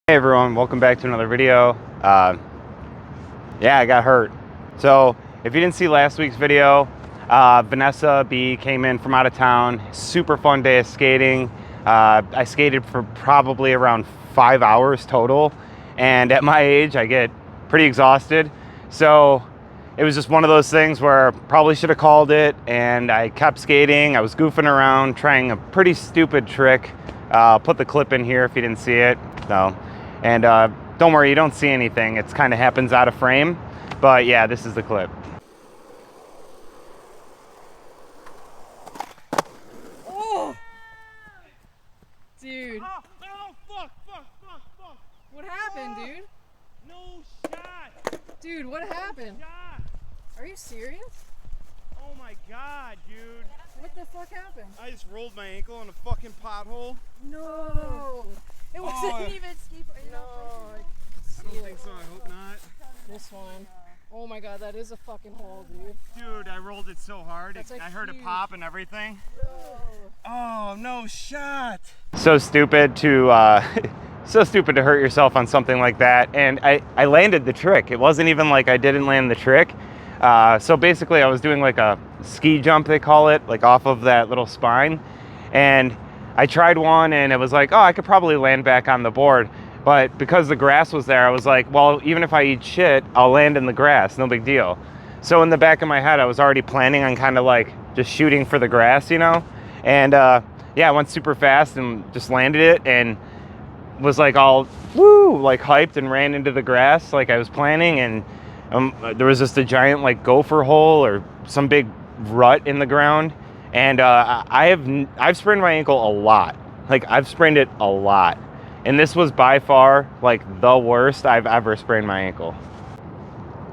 Hey everyone, welcome back to another video. Yeah, I got hurt. So if you didn't see last week's video, Vanessa B came in from out of town. Super fun day of skating. I skated for probably around 5 hours total, and at my age I get pretty exhausted. So it was just one of those things where probably should have called it, and I kept skating. I was goofing around trying a pretty stupid trick. Put the clip in here if you didn't see it. So. And don't worry, you don't see anything. It kind of happens out of frame. But yeah, this is the clip. Oh! Dude. Oh, fuck. What happened, dude? No shot. Dude, what happened? Shot. Are you serious? Oh my god, dude. What the fuck happened? I just rolled my ankle in a fucking pothole. No. It wasn't even ski. No, I don't think so. I hope not. This one. Oh my god, that is a fucking hole, dude. Dude, I rolled it so hard. I heard it pop and everything. Oh, no shot. So stupid to hurt yourself on something like that. And I landed the trick. It wasn't even like I didn't land the trick. So basically I was doing like a ski jump, they call it, like off of that little spine. And I tried one and it was like, oh, I could probably land back on the board. But because the grass was there, I was like, well, even if I eat shit, I'll land in the grass, no big deal. So in the back of my head, I was already planning on kind of like just shooting for the grass, you know? And yeah, I went super fast and just landed it and was like all, woo, like hyped and ran into the grass like I was planning. And there was just a giant like gopher hole or some big rut in the ground. And I've sprained my ankle a lot. Like I've sprained it a lot. And this was by far like the worst I've ever sprained my ankle.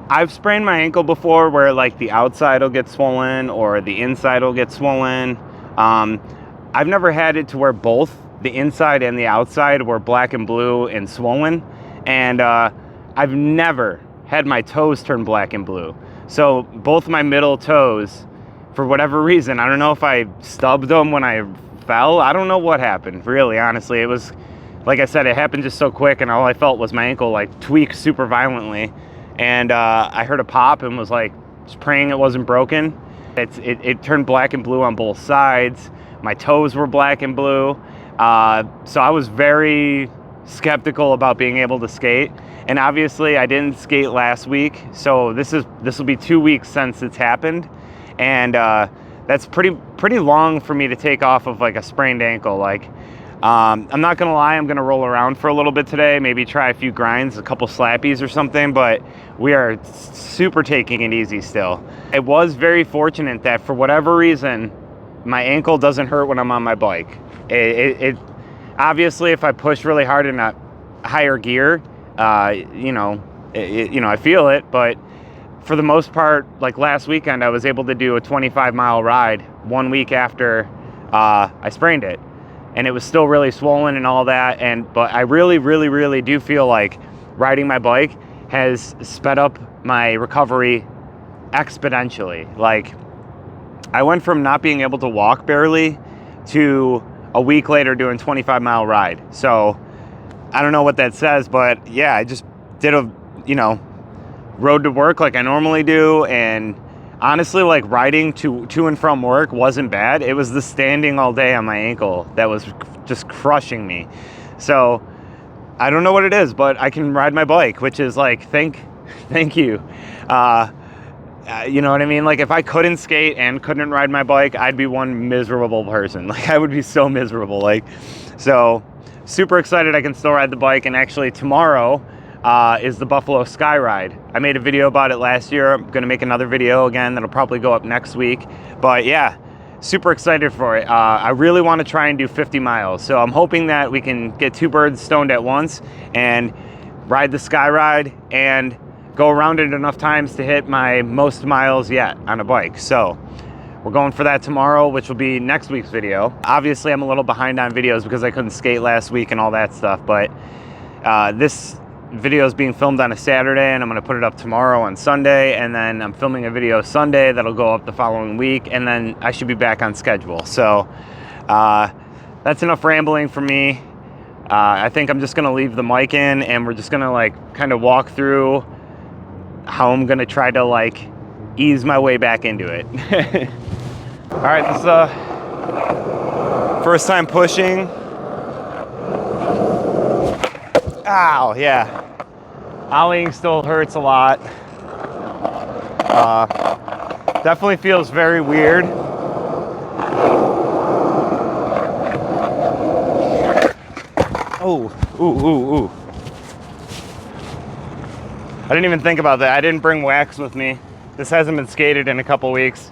I've sprained my ankle before where like the outside will get swollen or the inside will get swollen. I've never had it to where both the inside and the outside were black and blue and swollen. And I've never had my toes turn black and blue. So both my middle toes, for whatever reason, I don't know if I stubbed them when I fell. I don't know what happened, really, honestly. It was, like I said, it happened just so quick, and all I felt was my ankle like tweak super violently. And I heard a pop and was like just praying it wasn't broken. It turned black and blue on both sides. My toes were black and blue. So I was very skeptical about being able to skate. And obviously I didn't skate last week, so this will be 2 weeks since it's happened. And that's pretty long for me to take off of like a sprained ankle. Like I'm not gonna lie, I'm gonna roll around for a little bit today, maybe try a few grinds, a couple slappies or something, but we are super taking it easy still. It was very fortunate that for whatever reason my ankle doesn't hurt when I'm on my bike. It obviously if I push really hard in a higher gear, you know, I feel it, but for the most part, like last weekend, I was able to do a 25-mile ride 1 week after I sprained it. And it was still really swollen and all that. But I really do feel like riding my bike has sped up my recovery exponentially. Like I went from not being able to walk barely to a week later doing 25-mile ride. So I don't know what that says, but yeah, I just did rode to work like I normally do, and honestly, like riding to and from work wasn't bad. It was the standing all day on my ankle that was just crushing me. So I don't know what it is, but I can ride my bike, which is like thank you. You know what I mean? Like if I couldn't skate and couldn't ride my bike, I'd be one miserable person. Like I would be so miserable. Like so super excited I can still ride the bike. And actually tomorrow is the Buffalo Sky Ride. I made a video about it last year. I'm gonna make another video again that'll probably go up next week. But yeah, super excited for it. I really want to try and do 50 miles. So I'm hoping that we can get two birds stoned at once and ride the Sky Ride and go around it enough times to hit my most miles yet on a bike. So we're going for that tomorrow, which will be next week's video. Obviously I'm a little behind on videos because I couldn't skate last week and all that stuff, but this video is being filmed on a Saturday and I'm going to put it up tomorrow on Sunday, and then I'm filming a video Sunday that'll go up the following week, and then I should be back on schedule. So that's enough rambling for me. I think I'm just gonna leave the mic in and we're just gonna like kind of walk through how I'm gonna try to like ease my way back into it. All right, this is first time pushing. Ow, yeah. Ollieing still hurts a lot. Definitely feels very weird. Oh, ooh. I didn't even think about that. I didn't bring wax with me. This hasn't been skated in a couple weeks.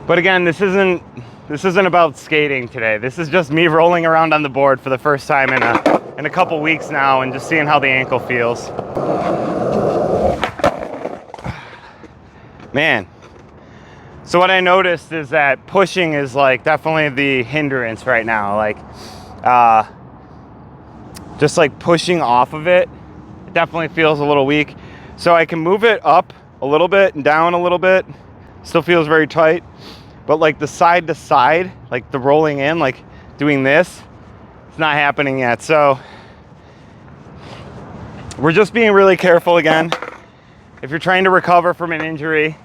But again, this isn't about skating today. This is just me rolling around on the board for the first time in a couple weeks now and just seeing how the ankle feels. Man. So what I noticed is that pushing is like definitely the hindrance right now. Like just like pushing off of it, it definitely feels a little weak. So I can move it up a little bit and down a little bit. Still feels very tight. But like the side to side, like the rolling in, like doing this, it's not happening yet. So we're just being really careful again. If you're trying to recover from an injury,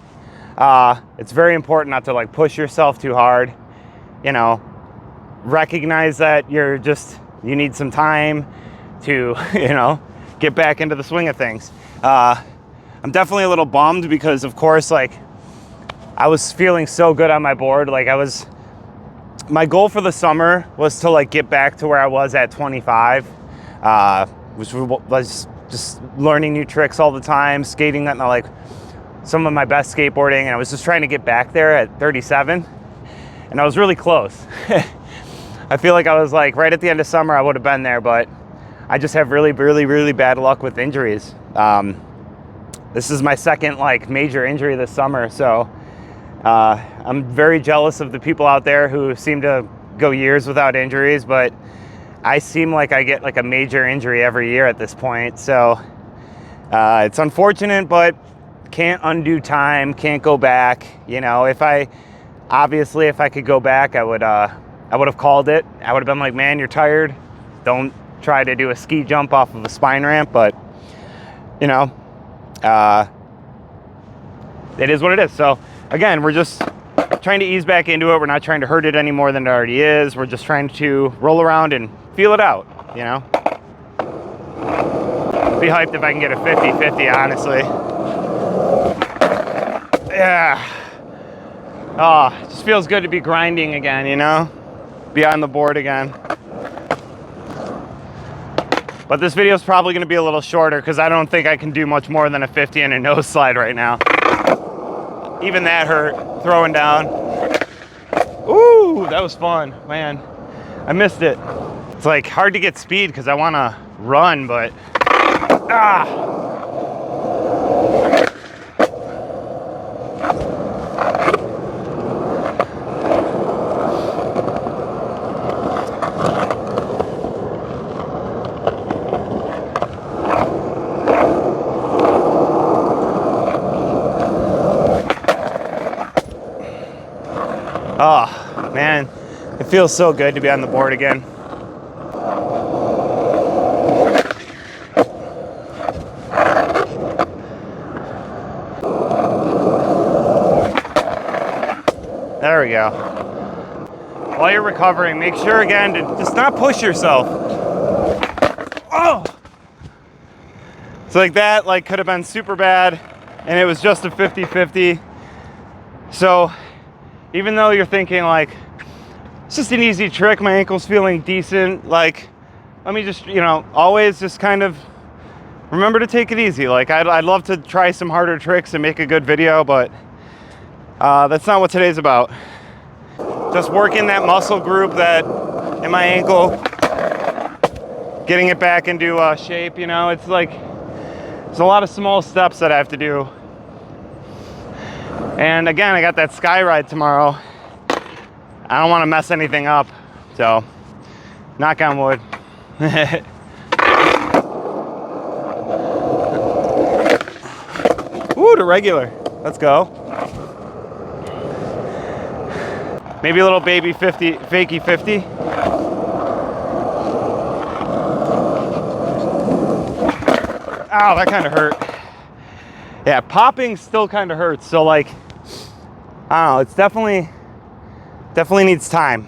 it's very important not to like push yourself too hard. You know, recognize that you need some time to, you know, get back into the swing of things. I'm definitely a little bummed because of course, like I was feeling so good on my board. Like my goal for the summer was to like get back to where I was at 25, which was just learning new tricks all the time, skating at like some of my best skateboarding. And I was just trying to get back there at 37 and I was really close. I feel like I was like right at the end of summer, I would have been there, but I just have really bad luck with injuries. This is my second like major injury this summer. So I'm very jealous of the people out there who seem to go years without injuries, but I seem like I get like a major injury every year at this point. So it's unfortunate, but can't undo time, can't go back. You know, if I could go back, I would have called it. I would have been like, man, you're tired. Don't try to do a ski jump off of a spine ramp. But, you know, it is what it is. So again, we're just trying to ease back into it. We're not trying to hurt it any more than it already is. We're just trying to roll around and feel it out, you know? Be hyped if I can get a 50-50, honestly. Yeah. Oh, it just feels good to be grinding again, you know? Be on the board again. But this video is probably going to be a little shorter because I don't think I can do much more than a 50 and a nose slide right now. Even that hurt, throwing down. Ooh, that was fun, man. I missed it. It's like hard to get speed because I want to run, but oh, man, it feels so good to be on the board again. There we go. While you're recovering, make sure again to just not push yourself. Oh! So like that like could have been super bad and it was just a 50-50. So even though you're thinking like, it's just an easy trick, my ankle's feeling decent, like, let me just, you know, always just kind of remember to take it easy. Like I'd love to try some harder tricks and make a good video, but that's not what today's about. Just working that muscle group that in my ankle, getting it back into shape, you know, it's like, there's a lot of small steps that I have to do. And again, I got that sky ride tomorrow. I don't want to mess anything up, so knock on wood. Ooh, to regular. Let's go. Maybe a little baby 50, fakey 50. Ow, that kind of hurt. Yeah, popping still kind of hurts. So like, I don't know, it's definitely needs time.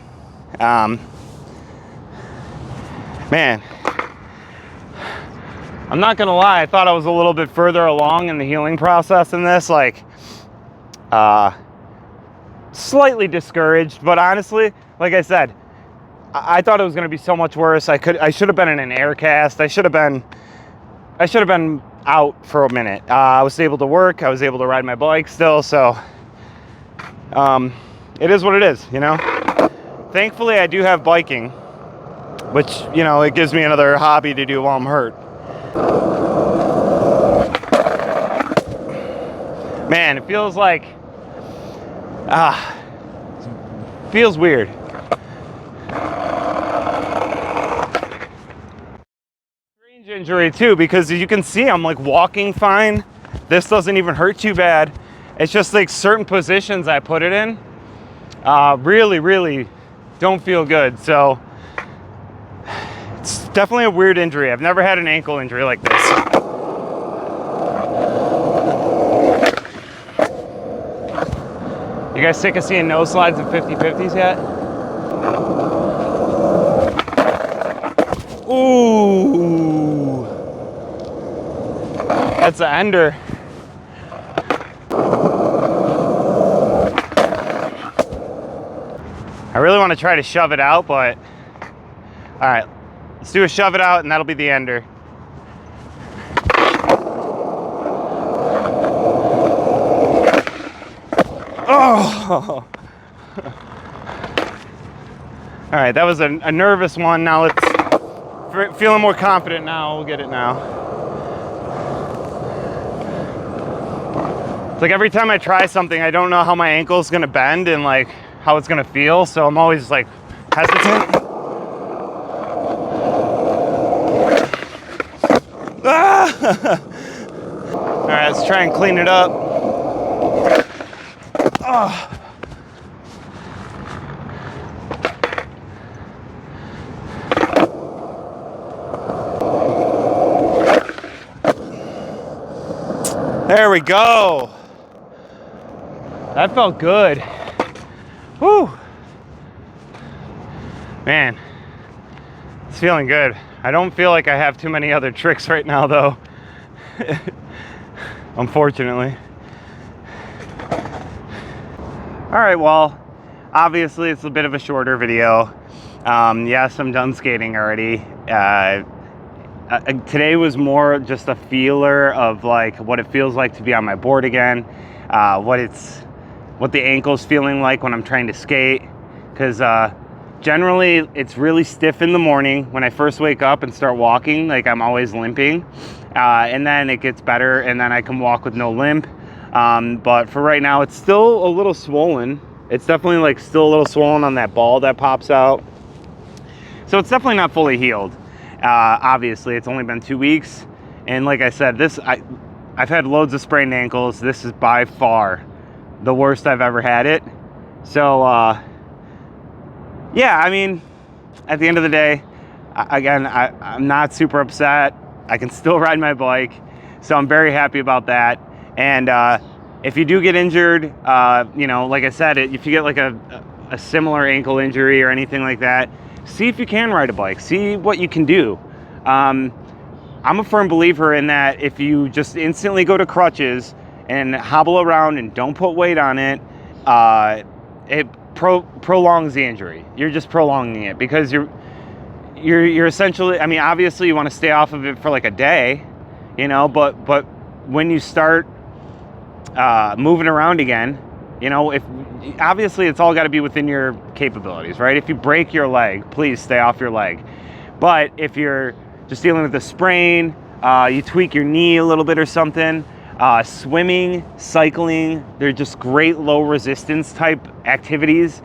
Man, I'm not gonna lie, I thought I was a little bit further along in the healing process in this, like, slightly discouraged, but honestly, like I said, I thought it was gonna be so much worse. I should have been in an air cast. I should have been out for a minute. I was able to work, I was able to ride my bike still, so it is what it is, you know? Thankfully, I do have biking, which, you know, it gives me another hobby to do while I'm hurt. Man, it feels like, feels weird. Strange injury too, because as you can see, I'm like walking fine. This doesn't even hurt too bad. It's just like certain positions I put it in, really don't feel good. So it's definitely a weird injury. I've never had an ankle injury like this. You guys sick of seeing no slides and 50-50s yet? Ooh, that's an ender. I really want to try to shove it out, but all right, let's do a shove it out and that'll be the ender. Oh! All right, that was a nervous one. Now let's, feeling more confident now, we'll get it now. It's like every time I try something, I don't know how my ankle's gonna bend and like how it's gonna feel, so I'm always like hesitant. Ah! All right, let's try and clean it up. Oh. There we go. That felt good. Whew. Man, it's feeling good. I don't feel like I have too many other tricks right now though. Unfortunately. All right, well, obviously it's a bit of a shorter video. Yes, I'm done skating already. Today was more just a feeler of like what it feels like to be on my board again, what the ankle's feeling like when I'm trying to skate, because generally it's really stiff in the morning when I first wake up and start walking. Like I'm always limping, and then it gets better and then I can walk with no limp. But for right now, it's still a little swollen. It's definitely like still a little swollen on that ball that pops out. So it's definitely not fully healed. Obviously, it's only been 2 weeks. And like I said, I've had loads of sprained ankles. This is by far the worst I've ever had it. So, yeah, I mean, at the end of the day, I'm not super upset. I can still ride my bike. So I'm very happy about that. And if you do get injured, you know, like I said, if you get like a similar ankle injury or anything like that, see if you can ride a bike. See what you can do. I'm a firm believer in that if you just instantly go to crutches and hobble around and don't put weight on it, it prolongs the injury. You're just prolonging it because you're essentially, I mean, obviously you want to stay off of it for like a day, you know, but when you start moving around again, you know, obviously it's all got to be within your capabilities, right? If you break your leg, please stay off your leg. But if you're just dealing with a sprain, you tweak your knee a little bit or something, swimming, cycling, they're just great low resistance type activities.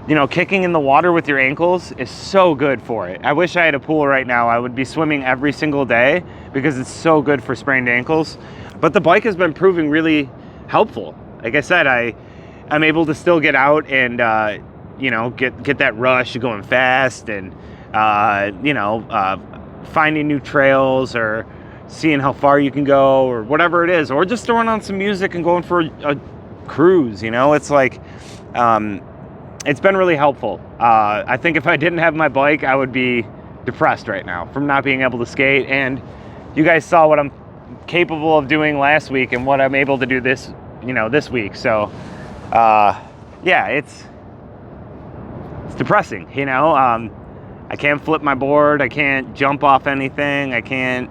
You know, kicking in the water with your ankles is so good for it. I wish I had a pool right now. I would be swimming every single day because it's so good for sprained ankles. But the bike has been proving really helpful. Like I said, I'm able to still get out and, you know, get that rush of going fast and, you know, finding new trails or seeing how far you can go or whatever it is, or just throwing on some music and going for a cruise, you know. It's like, it's been really helpful. I think if I didn't have my bike, I would be depressed right now from not being able to skate. And you guys saw what I'm capable of doing last week and what I'm able to do this, you know, this week. So, yeah, it's depressing, you know. I can't flip my board. I can't jump off anything. I can't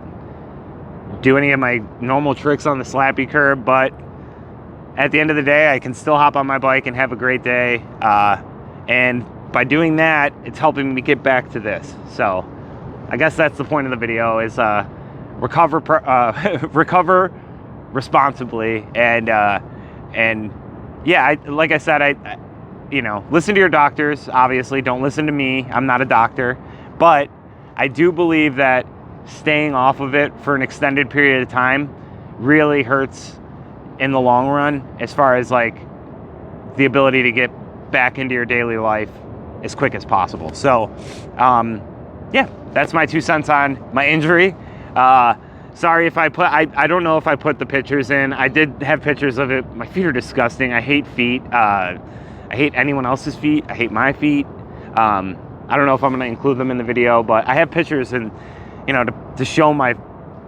do any of my normal tricks on the slappy curb, but at the end of the day, I can still hop on my bike and have a great day. And by doing that, it's helping me get back to this. So I guess that's the point of the video, is recover responsibly. And yeah, like I said, I you know, listen to your doctors. Obviously, don't listen to me. I'm not a doctor. But I do believe that staying off of it for an extended period of time really hurts in the long run, as far as like the ability to get back into your daily life as quick as possible. So yeah, that's my 2 cents on my injury. Sorry if I don't know if I put the pictures in. I did have pictures of it. My feet are disgusting. I hate feet. I hate anyone else's feet. I hate my feet. I don't know if I'm going to include them in the video, but I have pictures, and you know, to show my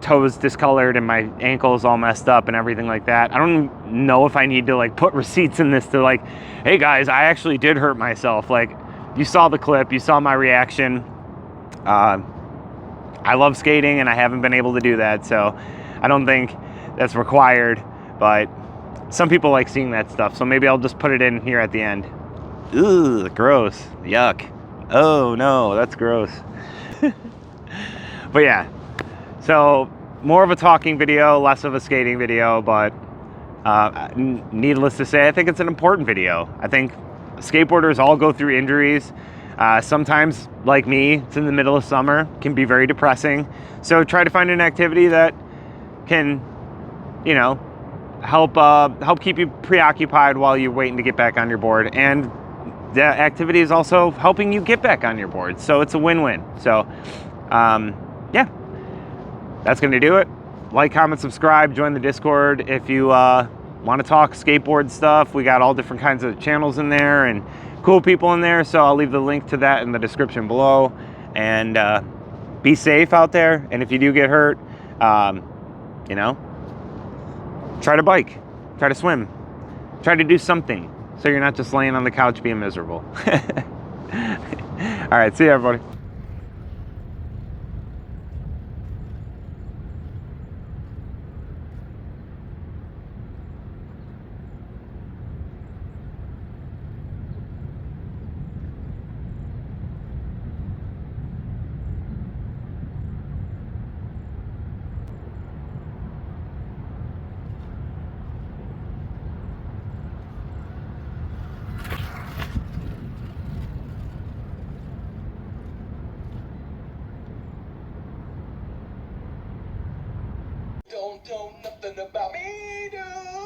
toes discolored and my ankles all messed up and everything like that. I don't know if I need to like put receipts in this to like, hey guys, I actually did hurt myself. Like, you saw the clip, you saw my reaction. I love skating and I haven't been able to do that, so I don't think that's required, but some people like seeing that stuff, so maybe I'll just put it in here at the end. Ugh, gross. Yuck. Oh no, that's gross. But yeah, so more of a talking video, less of a skating video, but needless to say, I think it's an important video. I think skateboarders all go through injuries. Sometimes, like me, it's in the middle of summer, can be very depressing. So try to find an activity that can, you know, help keep you preoccupied while you're waiting to get back on your board. And the activity is also helping you get back on your board. So it's a win-win. So, yeah, that's going to do it. Like, comment, subscribe, join the Discord if you want to talk skateboard stuff. We got all different kinds of channels in there and cool people in there, so I'll leave the link to that in the description below. And be safe out there, and if you do get hurt, you know, try to bike, try to swim, try to do something so you're not just laying on the couch being miserable. All right, see you, everybody. Don't know nothing about me, dude.